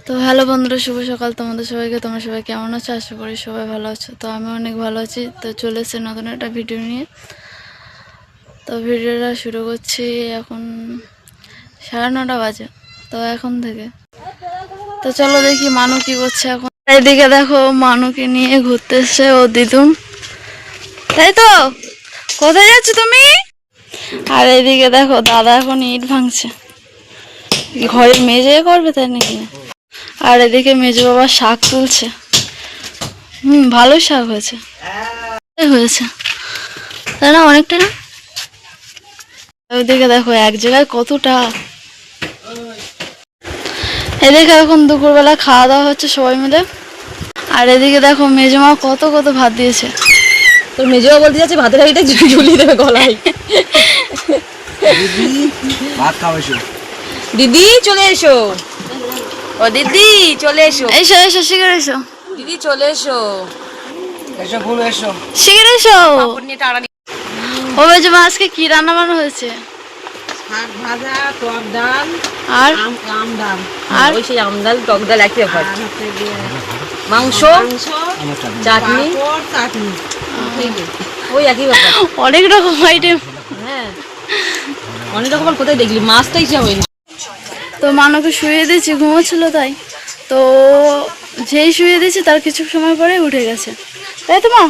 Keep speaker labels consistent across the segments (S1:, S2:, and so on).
S1: তো হ্যালো বন্ধুরা, শুভ সকাল তোমাদের সবাইকে। তোমরা সবাই কেমন আছো? আশা করি সবাই ভালো আছো। তো আমি অনেক ভালো আছি। তো চলে এসেছি নতুন একটা ভিডিও নিয়ে। তো ভিডিওটা শুরু করছি এখন 9:30 বাজে, তো এখন থেকে। তো চলো দেখি মানু কি করছে এখন। এদিকে দেখো মানুকে নিয়ে ঘুরতে এসছে ও দিদুন, তাই তো? কোথায় যাচ্ছ তুমি? আর এদিকে দেখো দাদা এখন ইট ভাঙছে, ঘরের মেজে করবে তাই নাকি। আর এদিকে মেজো বাবা শাক তুলছে। ভালো শাক হয়েছে হয়েছে তাই না, অনেকটা না? ওইদিকে দেখো এক জায়গায় কতটা। এদিকে এখন দুপুরবেলা খাওয়া দাওয়া হচ্ছে সবাই মিলে। আর এদিকে দেখো মেজমা কত কত ভাত দিয়েছে।
S2: তোর মেজমা বলতে যাচ্ছে ভাতের হাঁড়িটা ঝুলিয়ে দেবে গলায়।
S3: ভাত খাও এসো।
S2: দিদি চলে এসো, ও দিদি চলে এসো,
S1: এসো এসো শিখে এসো,
S2: দিদি চলে এসো,
S3: এসো ফুলু এসো।
S1: শিখে এসো।
S2: পাপড় নিয়ে টাড়া নিয়ে।
S1: ও মেজমা আজকে কি রান্না বান্না হয়েছে?
S2: শাক ভাজা, টক ডাল
S1: আর
S2: আম ডাল।
S1: আর
S2: ওই সেই আম ডাল টক ডাল একই ব্যাপার। মাংস, চাটনি, ওই একই ব্যাপার।
S1: অনেক রকম আইটেম।
S2: হ্যাঁ অনেক রকম। কোথায় দেখলি মাছটাই যা হয়নি।
S1: তো মানুকে শুয়ে দিয়েছি, ঘুমোচ্ছিল তাই। তো যেই শুয়ে দিয়েছি তার কিছু সময় পরে উঠে গেছে, তাই তো মা?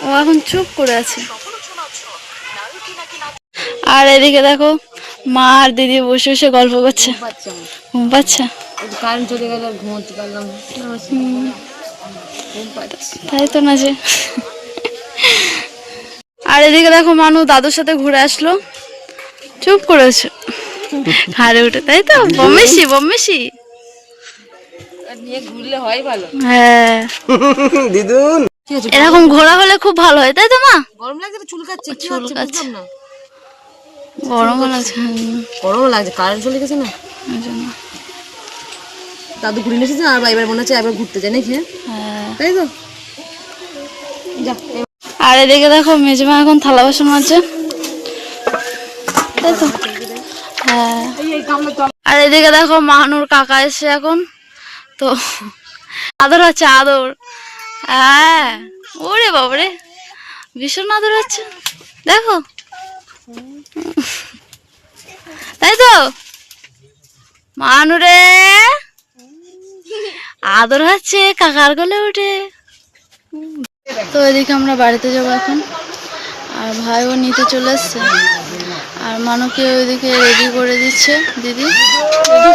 S1: ও এখন চুপ করে আছে। আর এদিকে দেখো মা আর দিদি বসে বসে গল্প করছে। ঘুম পাচ্ছে?
S2: কারেন্ট চলে গেল, ঘুমোতে পারলাম।
S1: তাই তো না যে। আর এদিকে দেখো মানু দাদুর সাথে ঘুরে আসলো, চুপ করেছে হারে উঠে, তাই তো? বমেশি বমেশি
S2: নিয়ে ঘুরলে হয় ভালো।
S1: হ্যাঁ
S3: দিদুন
S1: এরকম ঘোরা হলে খুব ভালো হয়, তাই তো মা?
S2: গরম লাগছে তো, চুলকাচ্ছে। কি
S1: চুল
S2: হচ্ছে
S1: কাচ্ছে,
S2: বুঝলাম না।
S1: গরম লাগছে।
S2: গরম লাগছে, কারেন্ট চলে গেছে না।
S1: ওই জন্য।
S2: দাদু ঘুরে এসেছে আর এবার মনে হচ্ছে এবার ঘুরতে যায় নাকি?
S1: হ্যাঁ।
S2: তাই তো যা।
S1: আর এদিকে দেখো মেজমা এখন থালা বাসন মাজছে, তাই তো? হ্যাঁ। আর এদিকে দেখো মানুর কাকা এসে এখন, তো আদর হচ্ছে আদর। হ্যাঁ ওরে বাবরে ভীষণ আদর হচ্ছে, দেখো, তাই তো? মানুরে আদর হচ্ছে কাকার কোলে উঠে। তো এদিকে আমরা বাড়িতে যাবো এখন, আর ভাইও নিতে চলে এসছে। আর মানুকে ওইদিকে রেডি করে দিচ্ছে দিদি,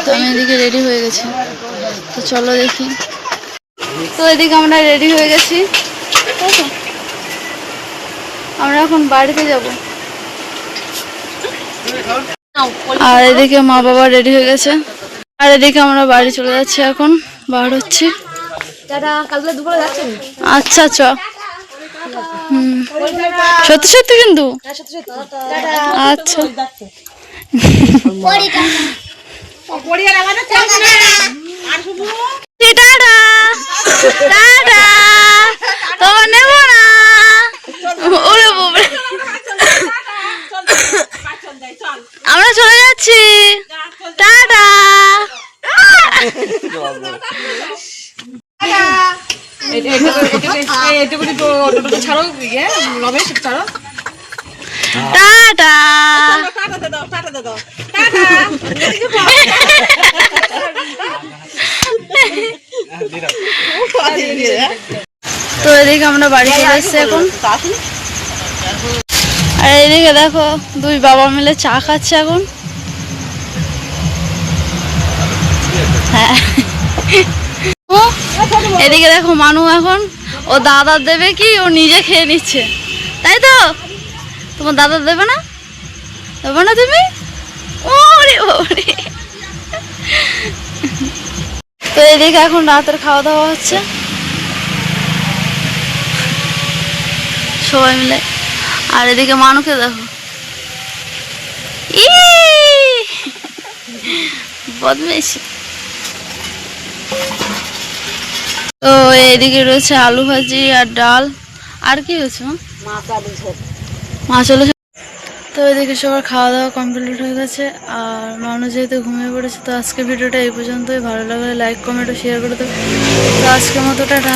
S1: তো আমি এদিকে রেডি হয়ে গেছি। তো চলো দেখি। তো এদিকে আমরা রেডি হয়ে গেছি, তাই তো? আমরা এখন বাড়িতে যাব। আর এদিকে মা বাবা রেডি হয়ে গেছে। আর এদিকে আমরা বাড়ি চলে যাচ্ছি, এখন বার হচ্ছি।
S2: দাদা কালকে দুপুরে যাচ্ছেন?
S1: আচ্ছা চ। সত্যি সত্যি কিন্তু। আচ্ছা টাটা টাটা, তোমার নেব না। ওরে বাবা, আমরা চলে যাচ্ছি, টাটা। টাটা। তো এদিকে আমরা বাড়ি চলে এসেছি এখন। আর এদিকে দেখো দুই বাবা মিলে চা খাচ্ছে এখন। হ্যাঁ এদিকে দেখো মানু এখন ও দাদা দেবে কি ও নিজে খেয়ে নিচ্ছে, তাই তো? তোমার দাদা দেবে না? দেবে না তুমি? ওরে ওরে। তো এদিকে এখন রাতের খাওয়া দাওয়া হচ্ছে সবাই মিলে। আর এদিকে মানুকে দেখো, ই বদমেশি। তো এদিকে রয়েছে আলু ভাজি আর ডাল। আর কি হয়েছে? মাছ আলু ঝোল। তো এদিকে সবার খাওয়া দাওয়া কমপ্লিট হয়ে গেছে, আর মানুষ যেহেতু ঘুমিয়ে পড়েছে। তো আজকে ভিডিওটা এই পর্যন্তই। ভালো লাগলে লাইক কমেন্ট ও শেয়ার করে দেবে। তো আজকের মতো টাটা।